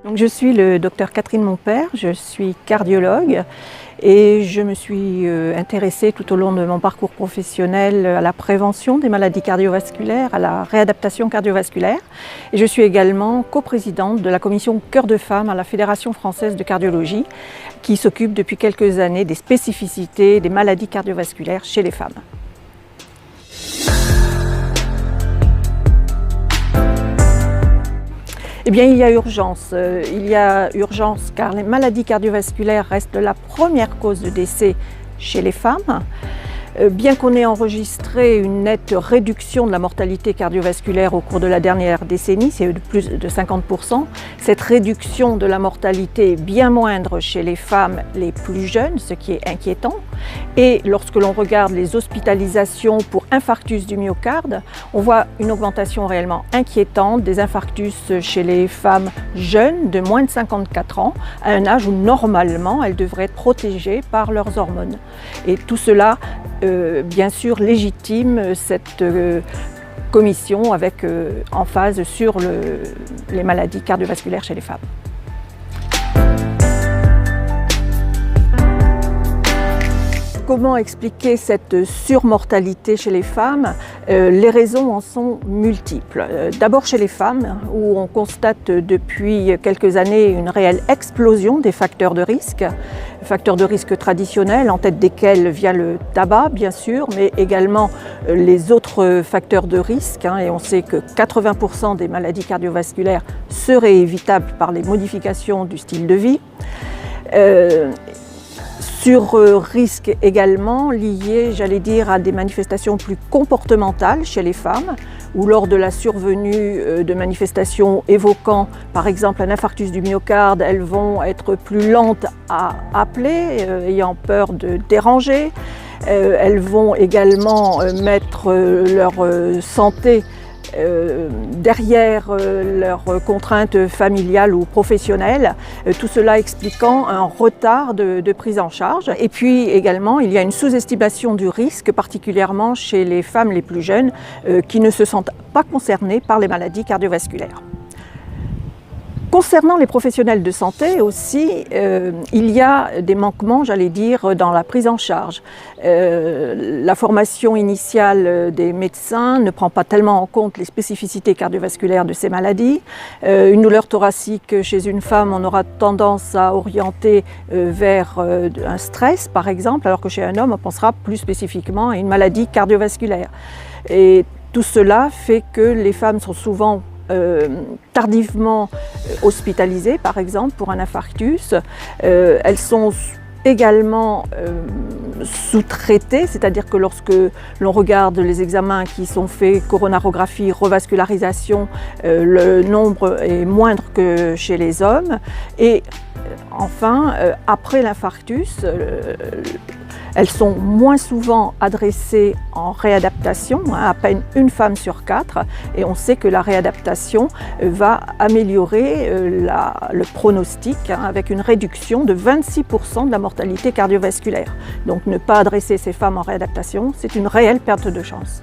Donc, je suis le docteur Catherine Monpère, je suis cardiologue et je me suis intéressée tout au long de mon parcours professionnel à la prévention des maladies cardiovasculaires, à la réadaptation cardiovasculaire. Et je suis également coprésidente de la commission Cœur de Femmes à la Fédération française de cardiologie qui s'occupe depuis quelques années des spécificités des maladies cardiovasculaires chez les femmes. Eh bien, il y a urgence. Il y a urgence car les maladies cardiovasculaires restent la première cause de décès chez les femmes. Bien qu'on ait enregistré une nette réduction de la mortalité cardiovasculaire au cours de la dernière décennie, c'est de plus de 50%, cette réduction de la mortalité est bien moindre chez les femmes les plus jeunes, ce qui est inquiétant. Et lorsque l'on regarde les hospitalisations pour infarctus du myocarde, on voit une augmentation réellement inquiétante des infarctus chez les femmes jeunes de moins de 54 ans, à un âge où normalement elles devraient être protégées par leurs hormones. Et tout cela bien sûr légitime cette commission avec emphase sur les maladies cardiovasculaires chez les femmes. Comment expliquer cette surmortalité chez les femmes? Les raisons en sont multiples. D'abord chez les femmes, où on constate depuis quelques années une réelle explosion des facteurs de risque traditionnels, en tête desquels vient le tabac bien sûr, mais également les autres facteurs de risque. Et on sait que 80% des maladies cardiovasculaires seraient évitables par les modifications du style de vie. Sur risque également lié, j'allais dire, à des manifestations plus comportementales chez les femmes, ou lors de la survenue de manifestations évoquant par exemple un infarctus du myocarde, elles vont être plus lentes à appeler, ayant peur de déranger. Elles vont également mettre leur santé derrière leurs contraintes familiales ou professionnelles, tout cela expliquant un retard de prise en charge. Et puis également, il y a une sous-estimation du risque, particulièrement chez les femmes les plus jeunes qui ne se sentent pas concernées par les maladies cardiovasculaires. Concernant les professionnels de santé aussi, il y a des manquements, j'allais dire, dans la prise en charge. La formation initiale des médecins ne prend pas tellement en compte les spécificités cardiovasculaires de ces maladies. Une douleur thoracique chez une femme, on aura tendance à orienter vers un stress, par exemple, alors que chez un homme, on pensera plus spécifiquement à une maladie cardiovasculaire. Et tout cela fait que les femmes sont souvent tardivement hospitalisées, par exemple, pour un infarctus. Elles sont également sous-traitées, c'est-à-dire que lorsque l'on regarde les examens qui sont faits, coronarographie, revascularisation, le nombre est moindre que chez les hommes. Et enfin, après l'infarctus, elles sont moins souvent adressées en réadaptation, à peine une femme sur 4, et on sait que la réadaptation va améliorer le pronostic avec une réduction de 26% de la mortalité cardiovasculaire. Donc ne pas adresser ces femmes en réadaptation, c'est une réelle perte de chance.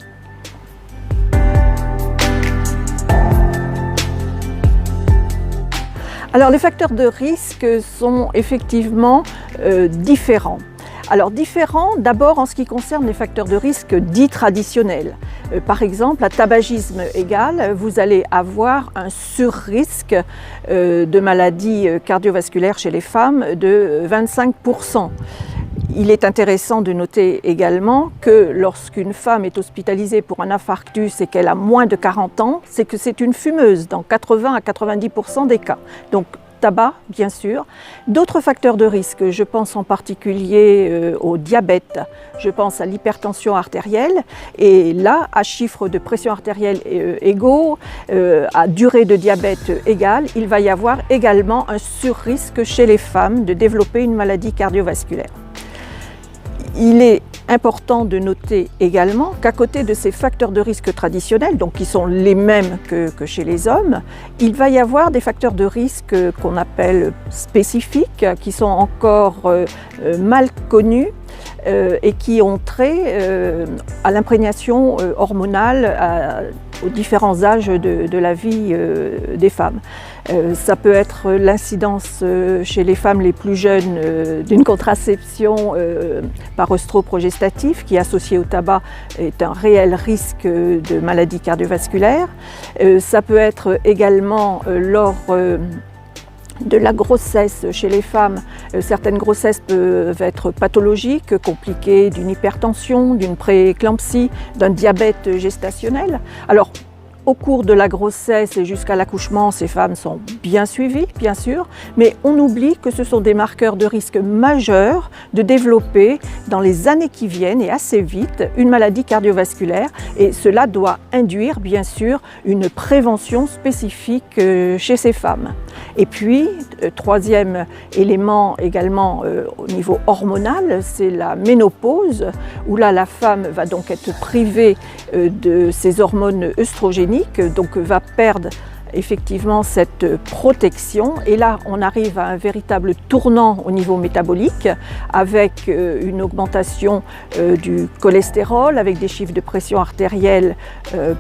Alors les facteurs de risque sont effectivement différents. Alors différents d'abord en ce qui concerne les facteurs de risque dits traditionnels. Par exemple, à tabagisme égal, vous allez avoir un surrisque de maladies cardiovasculaires chez les femmes de 25%. Il est intéressant de noter également que lorsqu'une femme est hospitalisée pour un infarctus et qu'elle a moins de 40 ans, c'est que c'est une fumeuse dans 80 à 90% des cas. Donc, tabac, bien sûr. D'autres facteurs de risque, je pense en particulier au diabète, je pense à l'hypertension artérielle. Et là, à chiffre de pression artérielle égaux, à durée de diabète égale, il va y avoir également un surrisque chez les femmes de développer une maladie cardiovasculaire. Il est important de noter également qu'à côté de ces facteurs de risque traditionnels, donc qui sont les mêmes que chez les hommes, il va y avoir des facteurs de risque qu'on appelle spécifiques, qui sont encore mal connus et qui ont trait à l'imprégnation hormonale, aux différents âges de la vie des femmes. Ça peut être l'incidence chez les femmes les plus jeunes d'une contraception par œstroprogestatif qui, associée au tabac, est un réel risque de maladie cardiovasculaire. Ça peut être également lors de la grossesse chez les femmes. Certaines grossesses peuvent être pathologiques, compliquées d'une hypertension, d'une prééclampsie, d'un diabète gestationnel. Alors, au cours de la grossesse et jusqu'à l'accouchement, ces femmes sont bien suivies, bien sûr, mais on oublie que ce sont des marqueurs de risque majeurs de développer dans les années qui viennent et assez vite une maladie cardiovasculaire, et cela doit induire bien sûr une prévention spécifique chez ces femmes. Et puis, troisième élément également au niveau hormonal, c'est la ménopause, où là la femme va donc être privée de ses hormones œstrogéniques, donc va perdre effectivement cette protection, et là on arrive à un véritable tournant au niveau métabolique avec une augmentation du cholestérol, avec des chiffres de pression artérielle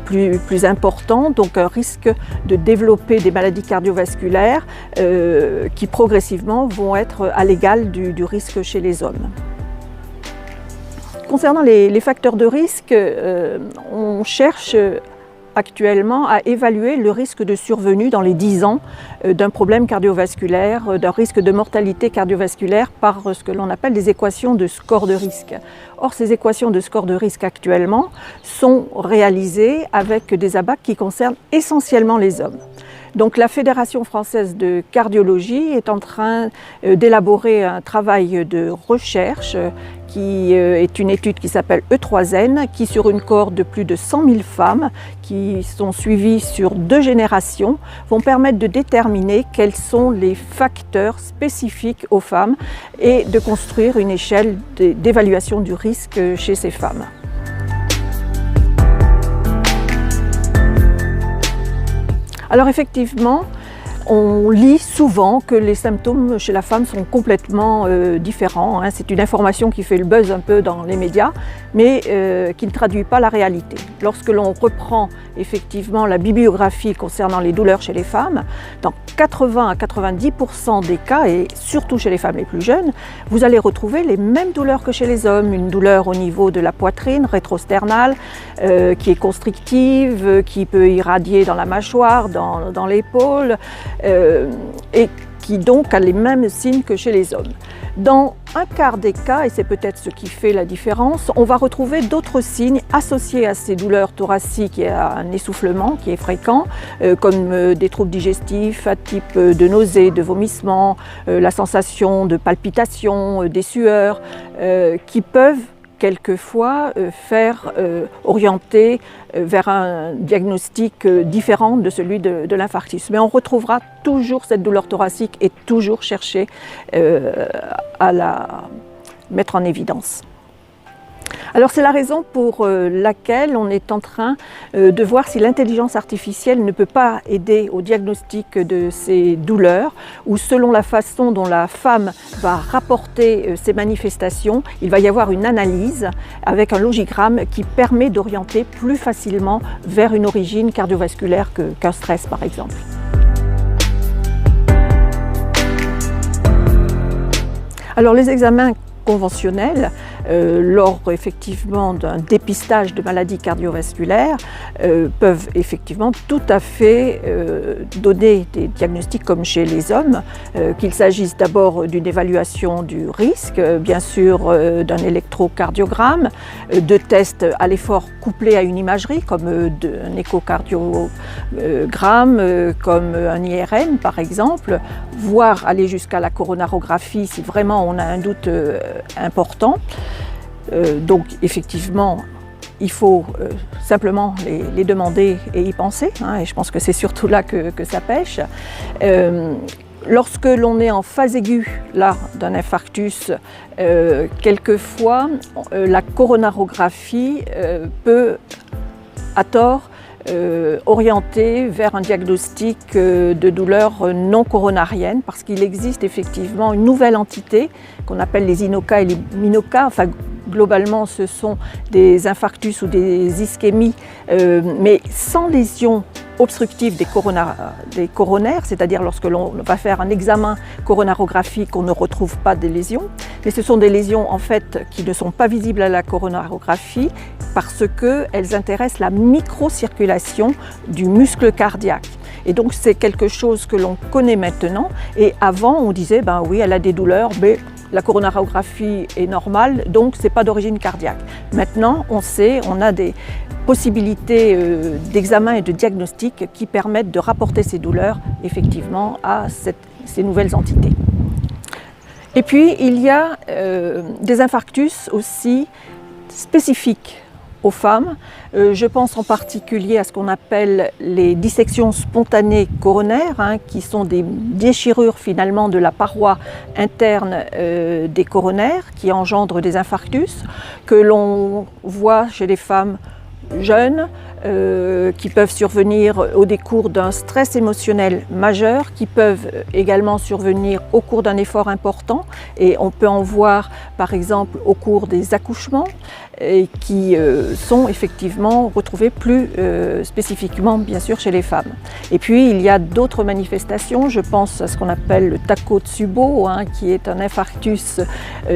plus importants, donc un risque de développer des maladies cardiovasculaires qui progressivement vont être à l'égal du risque chez les hommes. Concernant les facteurs de risque, on cherche actuellement à évaluer le risque de survenue dans les 10 ans d'un problème cardiovasculaire, d'un risque de mortalité cardiovasculaire par ce que l'on appelle des équations de score de risque. Or, ces équations de score de risque actuellement sont réalisées avec des ABAC qui concernent essentiellement les hommes. Donc la Fédération française de cardiologie est en train d'élaborer un travail de recherche qui est une étude qui s'appelle E3N, qui sur une cohorte de plus de 100 000 femmes qui sont suivies sur 2 générations vont permettre de déterminer quels sont les facteurs spécifiques aux femmes et de construire une échelle d'évaluation du risque chez ces femmes. Alors effectivement, on lit souvent que les symptômes chez la femme sont complètement différents. C'est une information qui fait le buzz un peu dans les médias, mais qui ne traduit pas la réalité. Lorsque l'on reprend effectivement la bibliographie concernant les douleurs chez les femmes, dans 80 à 90% des cas, et surtout chez les femmes les plus jeunes, vous allez retrouver les mêmes douleurs que chez les hommes. Une douleur au niveau de la poitrine rétrosternale, qui est constrictive, qui peut irradier dans la mâchoire, dans l'épaule, et qui donc a les mêmes signes que chez les hommes. Dans un quart des cas, et c'est peut-être ce qui fait la différence, on va retrouver d'autres signes associés à ces douleurs thoraciques et à un essoufflement qui est fréquent, comme des troubles digestifs à type de nausées, de vomissements, la sensation de palpitations, des sueurs, qui peuvent quelquefois faire orienter vers un diagnostic différent de celui de l'infarctus. Mais on retrouvera toujours cette douleur thoracique et toujours chercher à la mettre en évidence. Alors c'est la raison pour laquelle on est en train de voir si l'intelligence artificielle ne peut pas aider au diagnostic de ces douleurs, ou selon la façon dont la femme va rapporter ces manifestations, il va y avoir une analyse avec un logigramme qui permet d'orienter plus facilement vers une origine cardiovasculaire qu'un stress par exemple. Alors les examens conventionnels, lors effectivement d'un dépistage de maladies cardiovasculaires, peuvent effectivement tout à fait donner des diagnostics comme chez les hommes, qu'il s'agisse d'abord d'une évaluation du risque, bien sûr d'un électrocardiogramme, de tests à l'effort couplés à une imagerie comme un échocardiogramme, comme un IRM par exemple, voire aller jusqu'à la coronarographie si vraiment on a un doute important. Donc effectivement, il faut simplement les demander et y penser, et je pense que c'est surtout là que ça pêche. Lorsque l'on est en phase aiguë d'un infarctus, quelquefois la coronarographie peut, à tort, orienté vers un diagnostic de douleurs non coronariennes, parce qu'il existe effectivement une nouvelle entité qu'on appelle les INOCA et les MINOCA, enfin globalement ce sont des infarctus ou des ischémies, mais sans lésion obstructive des coronaires, c'est-à-dire lorsque l'on va faire un examen coronarographique, on ne retrouve pas des lésions, mais ce sont des lésions en fait qui ne sont pas visibles à la coronarographie parce qu'elles intéressent la microcirculation du muscle cardiaque. Et donc c'est quelque chose que l'on connaît maintenant, et avant on disait ben oui, elle a des douleurs, mais la coronarographie est normale, donc c'est pas d'origine cardiaque. Maintenant on sait, on a des possibilités d'examen et de diagnostic qui permettent de rapporter ces douleurs effectivement à ces nouvelles entités. Et puis il y a des infarctus aussi spécifiques aux femmes. Je pense en particulier à ce qu'on appelle les dissections spontanées coronaires, qui sont des déchirures finalement de la paroi interne des coronaires qui engendrent des infarctus, que l'on voit chez les femmes jeunes, qui peuvent survenir au décours d'un stress émotionnel majeur, qui peuvent également survenir au cours d'un effort important, et on peut en voir par exemple au cours des accouchements, et qui sont effectivement retrouvés plus spécifiquement bien sûr chez les femmes. Et puis il y a d'autres manifestations, je pense à ce qu'on appelle le Takotsubo, qui est un infarctus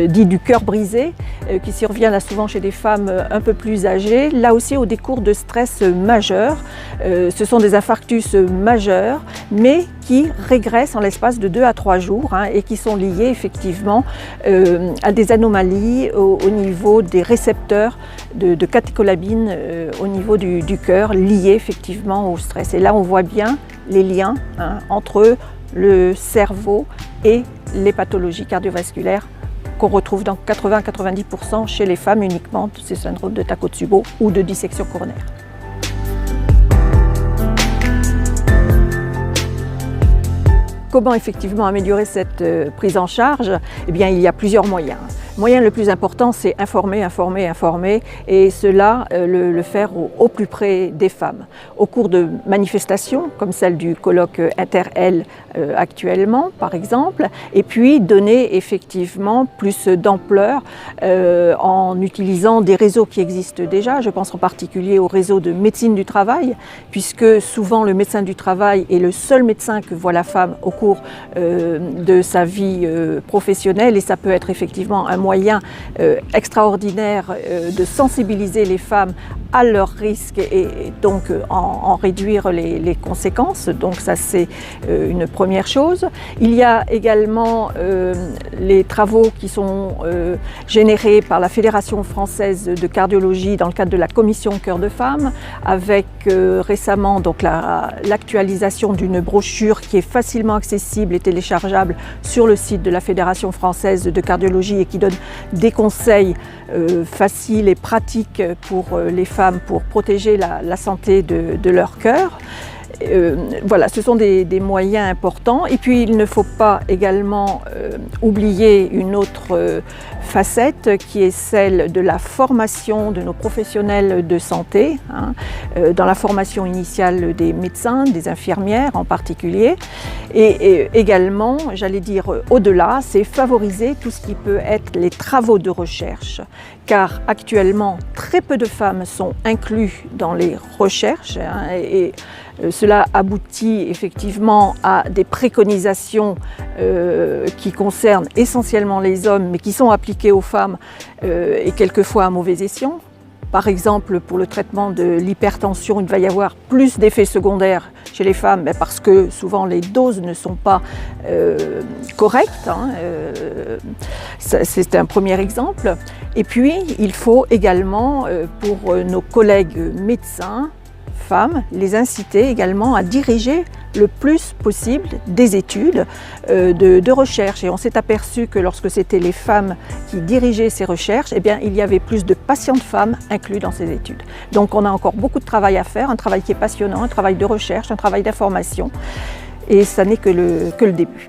dit du cœur brisé, qui survient là souvent chez des femmes un peu plus âgées, là aussi au décours de stress majeurs. Ce sont des infarctus majeurs, mais qui régressent en l'espace de 2 à 3 jours et qui sont liés effectivement à des anomalies au niveau des récepteurs de catécholamine au niveau du cœur, liés effectivement au stress. Et là on voit bien les liens entre le cerveau et les pathologies cardiovasculaires qu'on retrouve dans 80-90% chez les femmes uniquement de ces syndromes de Takotsubo ou de dissection coronaire. Comment effectivement améliorer cette prise en charge? Eh bien, il y a plusieurs moyens. Le moyen le plus important, c'est informer, et cela, le faire au plus près des femmes. Au cours de manifestations, comme celle du colloque Inter-Elle actuellement, par exemple, et puis donner effectivement plus d'ampleur en utilisant des réseaux qui existent déjà. Je pense en particulier au réseau de médecine du travail, puisque souvent le médecin du travail est le seul médecin que voit la femme au cours de sa vie professionnelle, et ça peut être effectivement un moyen extraordinaire de sensibiliser les femmes à leurs risques et donc en réduire les conséquences. Donc ça c'est une première chose. Il y a également les travaux qui sont générés par la Fédération française de cardiologie dans le cadre de la commission Cœur de Femmes, avec récemment donc l'actualisation d'une brochure qui est facilement accessible et téléchargeable sur le site de la Fédération française de cardiologie et qui donne des conseils faciles et pratiques pour les femmes pour protéger la santé de leur cœur. Voilà, ce sont des moyens importants. Et puis il ne faut pas également oublier une autre facette qui est celle de la formation de nos professionnels de santé, dans la formation initiale des médecins, des infirmières en particulier. Et également, j'allais dire au-delà, c'est favoriser tout ce qui peut être les travaux de recherche, car actuellement très peu de femmes sont incluses dans les recherches et cela aboutit effectivement à des préconisations qui concernent essentiellement les hommes, mais qui sont appliquées aux femmes et quelquefois à mauvais escient. Par exemple, pour le traitement de l'hypertension, il va y avoir plus d'effets secondaires chez les femmes parce que souvent les doses ne sont pas correctes. C'est un premier exemple. Et puis, il faut également, pour nos collègues médecins, femmes, les inciter également à diriger le plus possible des études de recherche. Et on s'est aperçu que lorsque c'était les femmes qui dirigeaient ces recherches, eh bien, il y avait plus de patientes femmes inclus dans ces études. Donc on a encore beaucoup de travail à faire, un travail qui est passionnant, un travail de recherche, un travail d'information. Et ça n'est que le début.